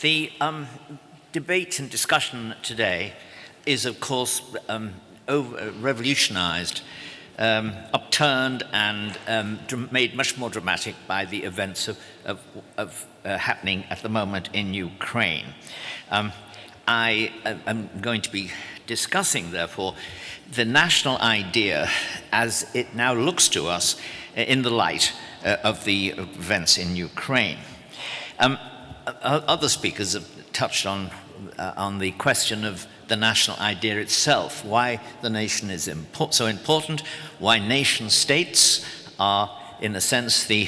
The debate and discussion today is, of course, revolutionized, upturned, and made much more dramatic by the events happening at the moment in Ukraine. I am going to be discussing, therefore, the national idea as it now looks to us in the light of the events in Ukraine. Other speakers have touched on the question of the national idea itself, why the nation is so important, why nation states are, in a sense, the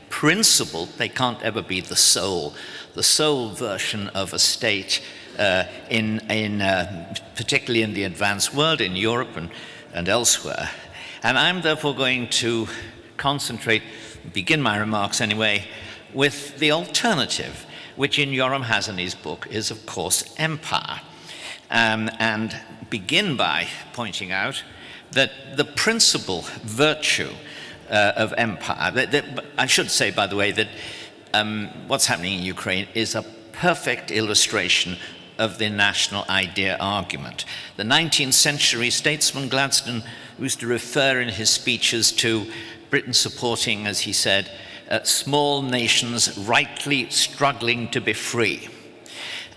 principle. They can't ever be the sole version of a state, particularly in the advanced world, in Europe and elsewhere. And I'm therefore going to begin my remarks anyway, with the alternative, which in Yoram Hazany's book is, of course, empire. And begin by pointing out that the principal virtue of empire, I should say, by the way, that what's happening in Ukraine is a perfect illustration of the national idea argument. The 19th century statesman Gladstone used to refer in his speeches to Britain supporting, as he said, small nations rightly struggling to be free.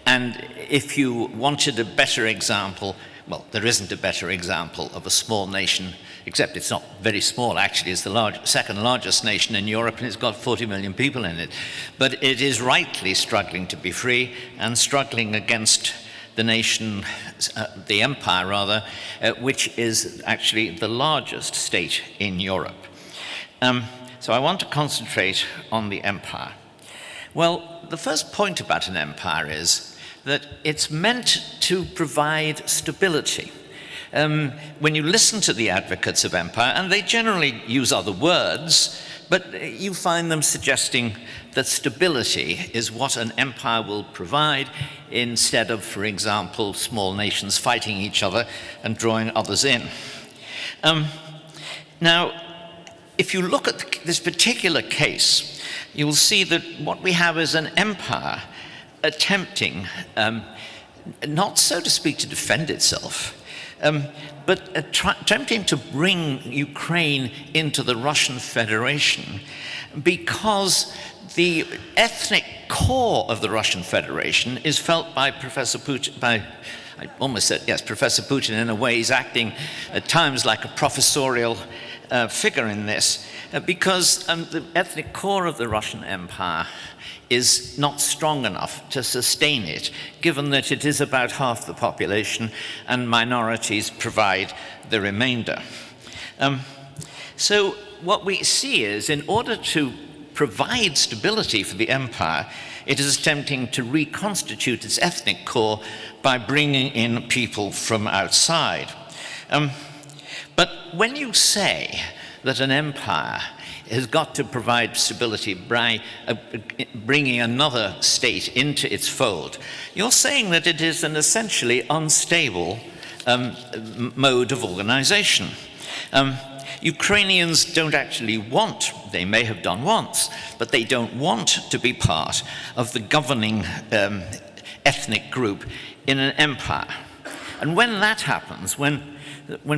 And if you wanted a better example, well, there isn't a better example of a small nation, except it's not very small, actually. It's the second largest nation in Europe, and it's got 40 million people in it. But it is rightly struggling to be free and struggling against the nation, the empire rather, which is actually the largest state in Europe. So I want to concentrate on the empire. Well, the first point about an empire is that it's meant to provide stability. When you listen to the advocates of empire, and they generally use other words, but you find them suggesting that stability is what an empire will provide instead of, for example, small nations fighting each other and drawing others in. Now, if you look at this particular case, you will see that what we have is an empire attempting, not so to speak to defend itself, but attempting to bring Ukraine into the Russian Federation, because the ethnic core of the Russian Federation is felt by Professor Putin, I almost said, yes, Professor Putin in a way. He's acting at times like a professorial figure in this, because the ethnic core of the Russian Empire is not strong enough to sustain it, given that it is about half the population and minorities provide the remainder. So what we see is, in order to provide stability for the empire, it is attempting to reconstitute its ethnic core by bringing in people from outside. But when you say that an empire has got to provide stability by bringing another state into its fold, you're saying that it is an essentially unstable mode of organization. Ukrainians don't actually want, they may have done once, but they don't want to be part of the governing ethnic group in an empire. And when that happens, when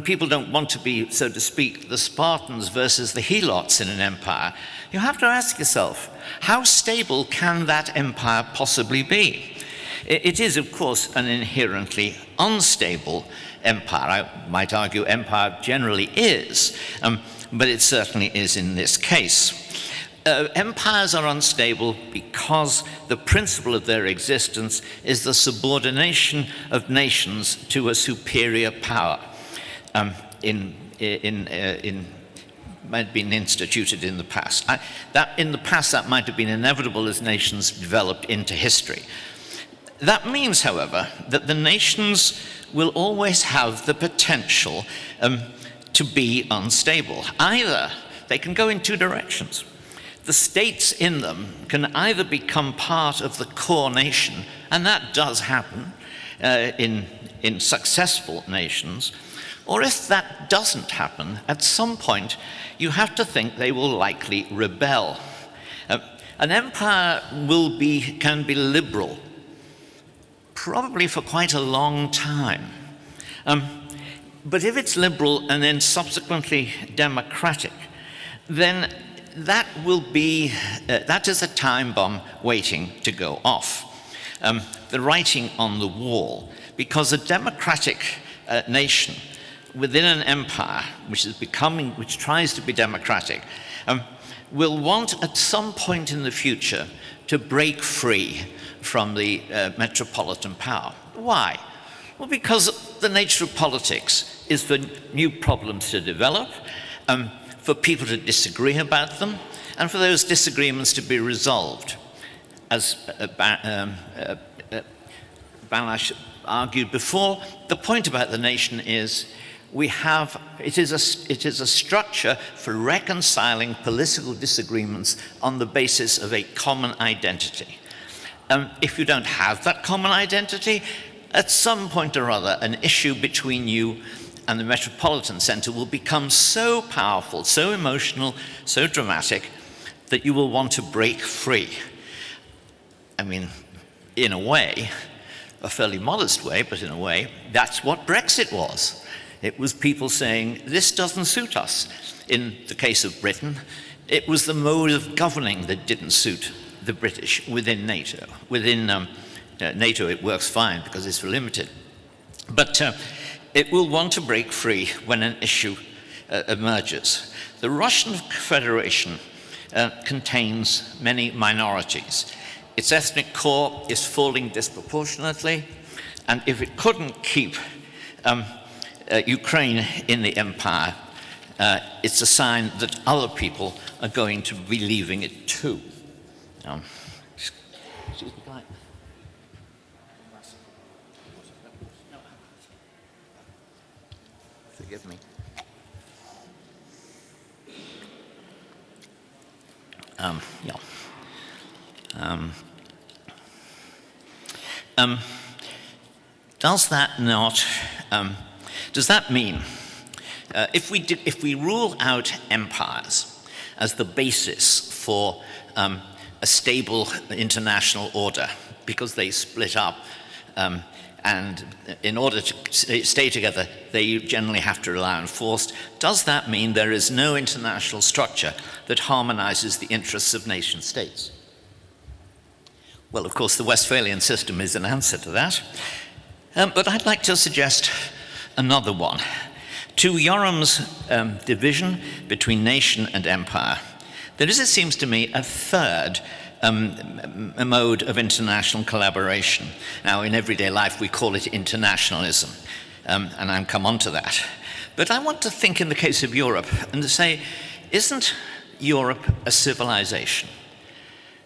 people don't want to be, so to speak, the Spartans versus the Helots in an empire, you have to ask yourself, how stable can that empire possibly be? It is, of course, an inherently unstable empire. I might argue empire generally is, but it certainly is in this case. Empires are unstable because the principle of their existence is the subordination of nations to a superior power. Might have been instituted in the past. In the past, that might have been inevitable as nations developed into history. That means, however, that the nations will always have the potential to be unstable. Either they can go in two directions. The states in them can either become part of the core nation, and that does happen in successful nations, or if that doesn't happen, at some point you have to think they will likely rebel. An empire can be liberal probably for quite a long time. But if it's liberal and then subsequently democratic, then that is a time bomb waiting to go off. The writing on the wall, because a democratic nation within an empire which tries to be democratic, will want at some point in the future to break free from the metropolitan power. Why? Well, because the nature of politics is for new problems to develop, for people to disagree about them, and for those disagreements to be resolved. As Balash argued before, the point about the nation is it is a structure for reconciling political disagreements on the basis of a common identity. If you don't have that common identity, at some point or other, an issue between you and the metropolitan center will become so powerful, so emotional, so dramatic, that you will want to break free. I mean, in a way, a fairly modest way, but in a way, that's what Brexit was. It was people saying, this doesn't suit us. In the case of Britain, it was the mode of governing that didn't suit the British within NATO. Within NATO, it works fine because it's limited. But it will want to break free when an issue emerges. The Russian Federation contains many minorities. Its ethnic core is falling disproportionately, and if it couldn't keep Ukraine in the empire, it's a sign that other people are going to be leaving it too. Excuse me, can I? Forgive me. Does that mean, if we rule out empires as the basis for a stable international order, because they split up, and in order to stay together, they generally have to rely on force, does that mean there is no international structure that harmonizes the interests of nation states? Well, of course, the Westphalian system is an answer to that. But I'd like to suggest another one. To Yoram's division between nation and empire, there is, it seems to me, a third mode of international collaboration. Now, in everyday life, we call it internationalism, and I'll come on to that. But I want to think in the case of Europe and to say, isn't Europe a civilization?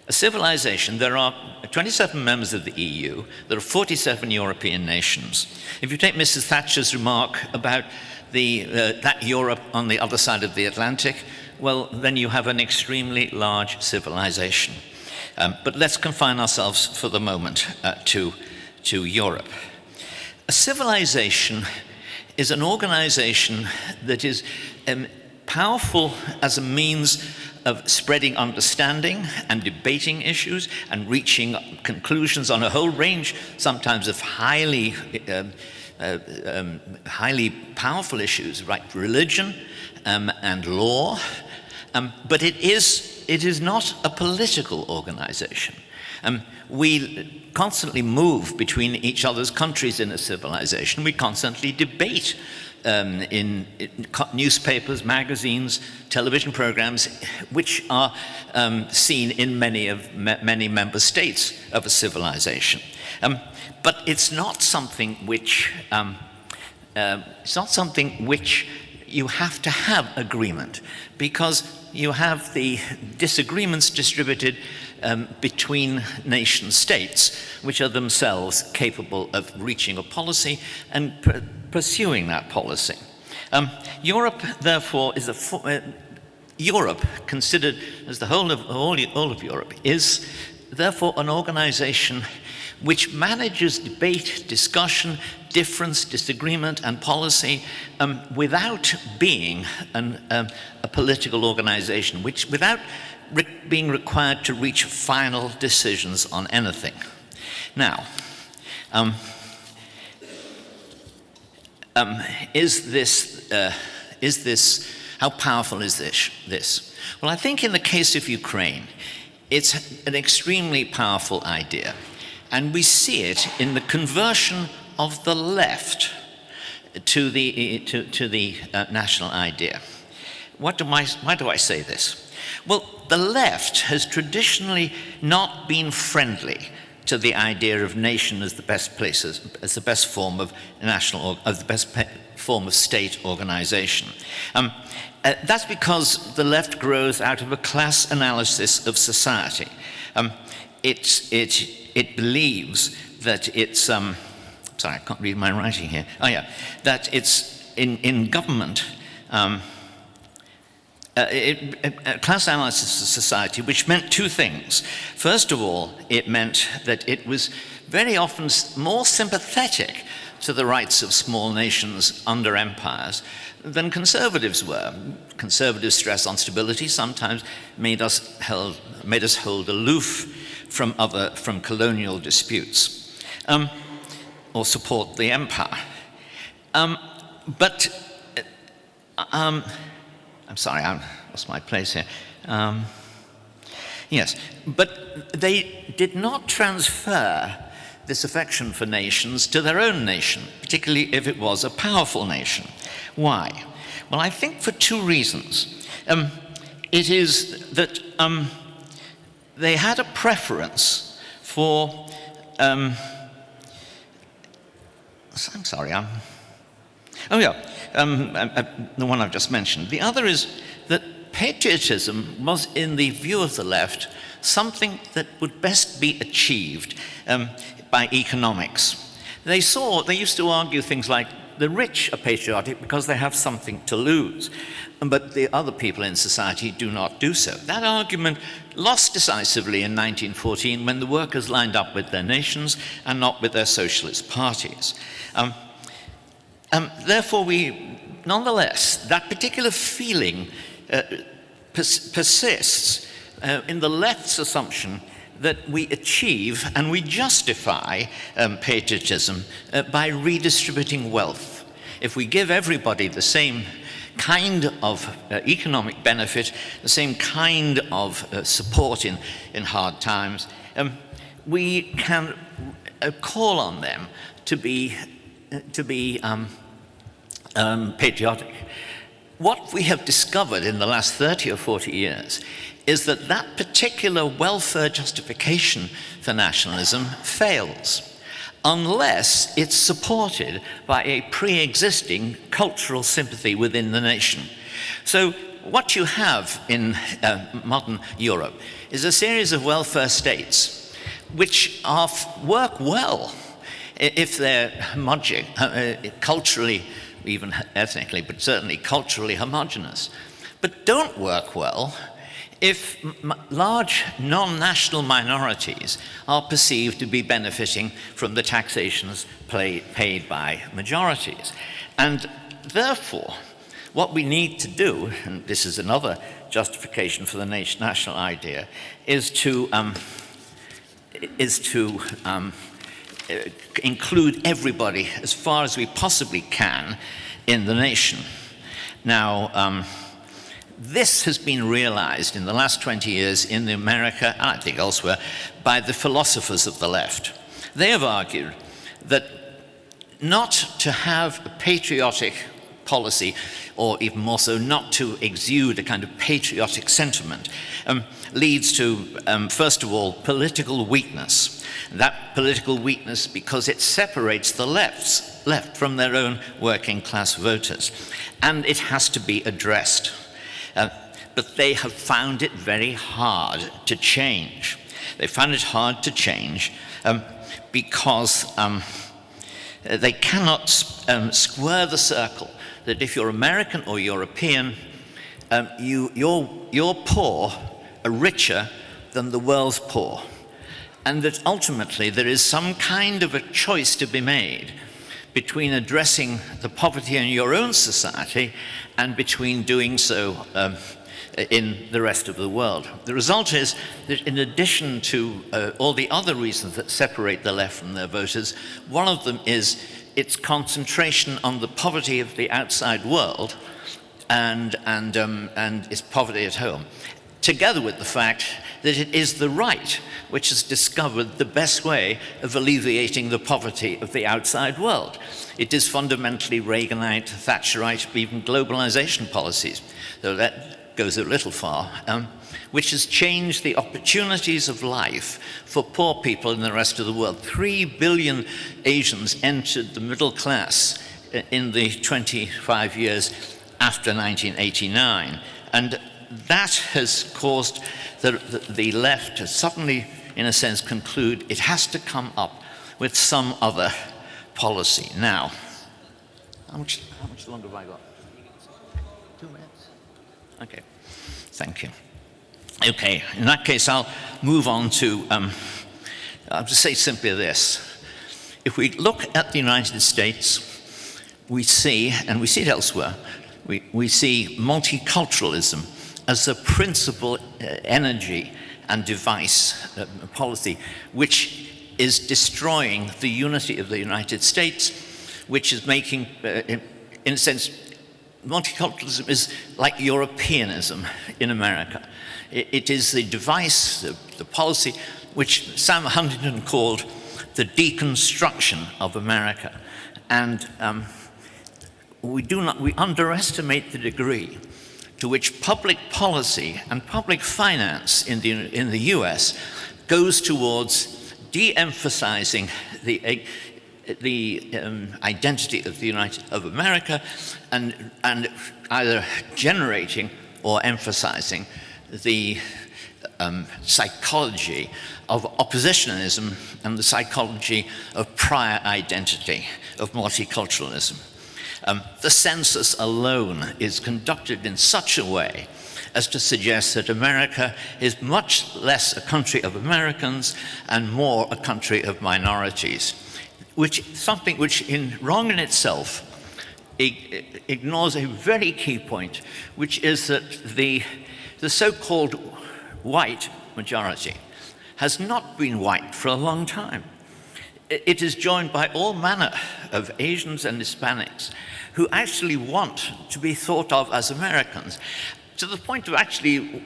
A civilization, there are 27 members of the EU, there are 47 European nations. If you take Mrs. Thatcher's remark about that Europe on the other side of the Atlantic, well, then you have an extremely large civilization. But let's confine ourselves for the moment to Europe. A civilization is an organization that is powerful as a means of spreading understanding and debating issues and reaching conclusions on a whole range, sometimes of highly powerful issues, like religion and law. But it is not a political organization. We constantly move between each other's countries in a civilization. We constantly debate in newspapers, magazines, television programs, which are seen in many member states of a civilization. But it's not something which you have to have agreement, because you have the disagreements distributed between nation states, which are themselves capable of reaching a policy and pursuing that policy. Europe, therefore, is Europe, considered as the whole of all of Europe, is therefore an organization which manages debate, discussion, difference, disagreement, and policy without being a political organization, without being required to reach final decisions on anything. Now, Is this, how powerful is this? Well, I think in the case of Ukraine, it's an extremely powerful idea. And we see it in the conversion of the left to the national idea. Why do I say this? Well, the left has traditionally not been friendly to the idea of nation as the best places, as the best form of form of state organization. That's because the left grows out of a class analysis of society. It believes that it's sorry, I can't read my writing here. Oh yeah, that it's in government. Class analysis of society, which meant two things. First of all, it meant that it was very often more sympathetic to the rights of small nations under empires than conservatives were. Conservative stress on stability sometimes made us hold aloof from colonial disputes, or support the empire. I'm sorry, I lost my place here. Yes, but they did not transfer this affection for nations to their own nation, particularly if it was a powerful nation. Why? Well, I think for two reasons. It is that they had a preference for, I'm sorry, the one I've just mentioned. The other is that patriotism was, in the view of the left, something that would best be achieved by economics. They used to argue things like the rich are patriotic because they have something to lose, but the other people in society do not do so. That argument lost decisively in 1914 when the workers lined up with their nations and not with their socialist parties. Therefore, nonetheless, that particular feeling persists in the left's assumption that we achieve and we justify patriotism by redistributing wealth. If we give everybody the same kind of economic benefit, the same kind of support in hard times, we can call on them to be patriotic. What we have discovered in the last 30 or 40 years is that that particular welfare justification for nationalism fails unless it's supported by a pre-existing cultural sympathy within the nation. So what you have in modern Europe is a series of welfare states which work well if they're culturally, even ethnically, but certainly culturally homogenous, but don't work well if large non-national minorities are perceived to be benefiting from the taxations paid by majorities. And therefore, what we need to do, and this is another justification for the national idea, is to include everybody as far as we possibly can in the nation. Now, this has been realized in the last 20 years in America, and I think elsewhere, by the philosophers of the left. They have argued that not to have a patriotic policy, or even more so, not to exude a kind of patriotic sentiment, leads to, first of all, political weakness. That political weakness because it separates the left from their own working class voters. And it has to be addressed. But they have found it very hard to change. They found it hard to change because they cannot square the circle that if you're American or European, your poor are richer than the world's poor. And that ultimately there is some kind of a choice to be made between addressing the poverty in your own society and between doing so in the rest of the world. The result is that in addition to all the other reasons that separate the left from their voters, one of them is its concentration on the poverty of the outside world and its poverty at home, together with the fact that it is the right which has discovered the best way of alleviating the poverty of the outside world. It is fundamentally Reaganite, Thatcherite, even globalization policies, though that goes a little far, which has changed the opportunities of life for poor people in the rest of the world. 3 billion Asians entered the middle class in the 25 years after 1989, and that has caused the left to suddenly, in a sense, conclude it has to come up with some other policy. Now, how much longer have I got? 2 minutes? Okay, thank you. Okay, in that case, I'll move on to, I'll just say simply this. If we look at the United States, we see, and we see it elsewhere, we see multiculturalism as a principal energy and device policy, which is destroying the unity of the United States, which is making, in a sense, multiculturalism is like Europeanism in America. It is the device, the policy, which Sam Huntington called the deconstruction of America. And we underestimate the degree to which public policy and public finance in the US goes towards de-emphasizing the identity of America and either generating or emphasizing the psychology of oppositionism and the psychology of prior identity, of multiculturalism. The census alone is conducted in such a way as to suggest that America is much less a country of Americans and more a country of minorities, something which, wrong in itself, ignores a very key point, which is that the so-called white majority has not been white for a long time. It is joined by all manner of Asians and Hispanics who actually want to be thought of as Americans, to the point of actually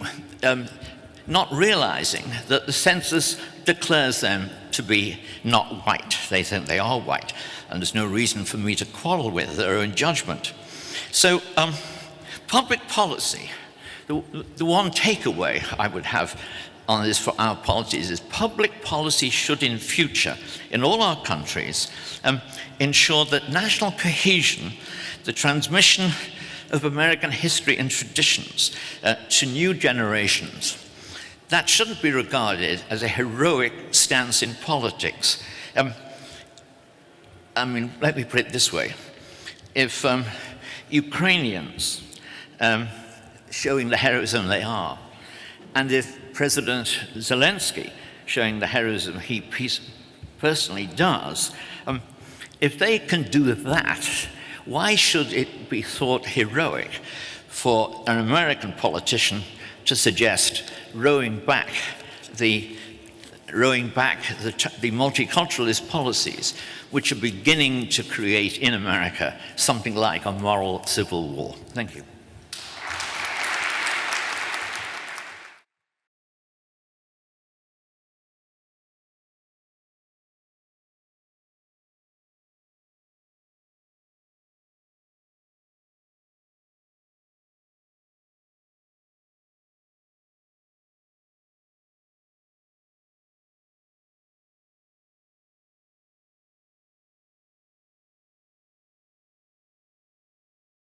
not realizing that the census declares them to be not white. They think they are white, and there's no reason for me to quarrel with their own judgment. So public policy, the one takeaway I would have on this for our policies is public policy should in future, in all our countries, ensure that national cohesion, the transmission of American history and traditions to new generations, that shouldn't be regarded as a heroic stance in politics. I mean, let me put it this way. If Ukrainians showing the heroism they are, and if President Zelensky showing the heroism he personally does, if they can do that, why should it be thought heroic for an American politician to suggest rowing back the multiculturalist policies which are beginning to create in America something like a moral civil war? Thank you.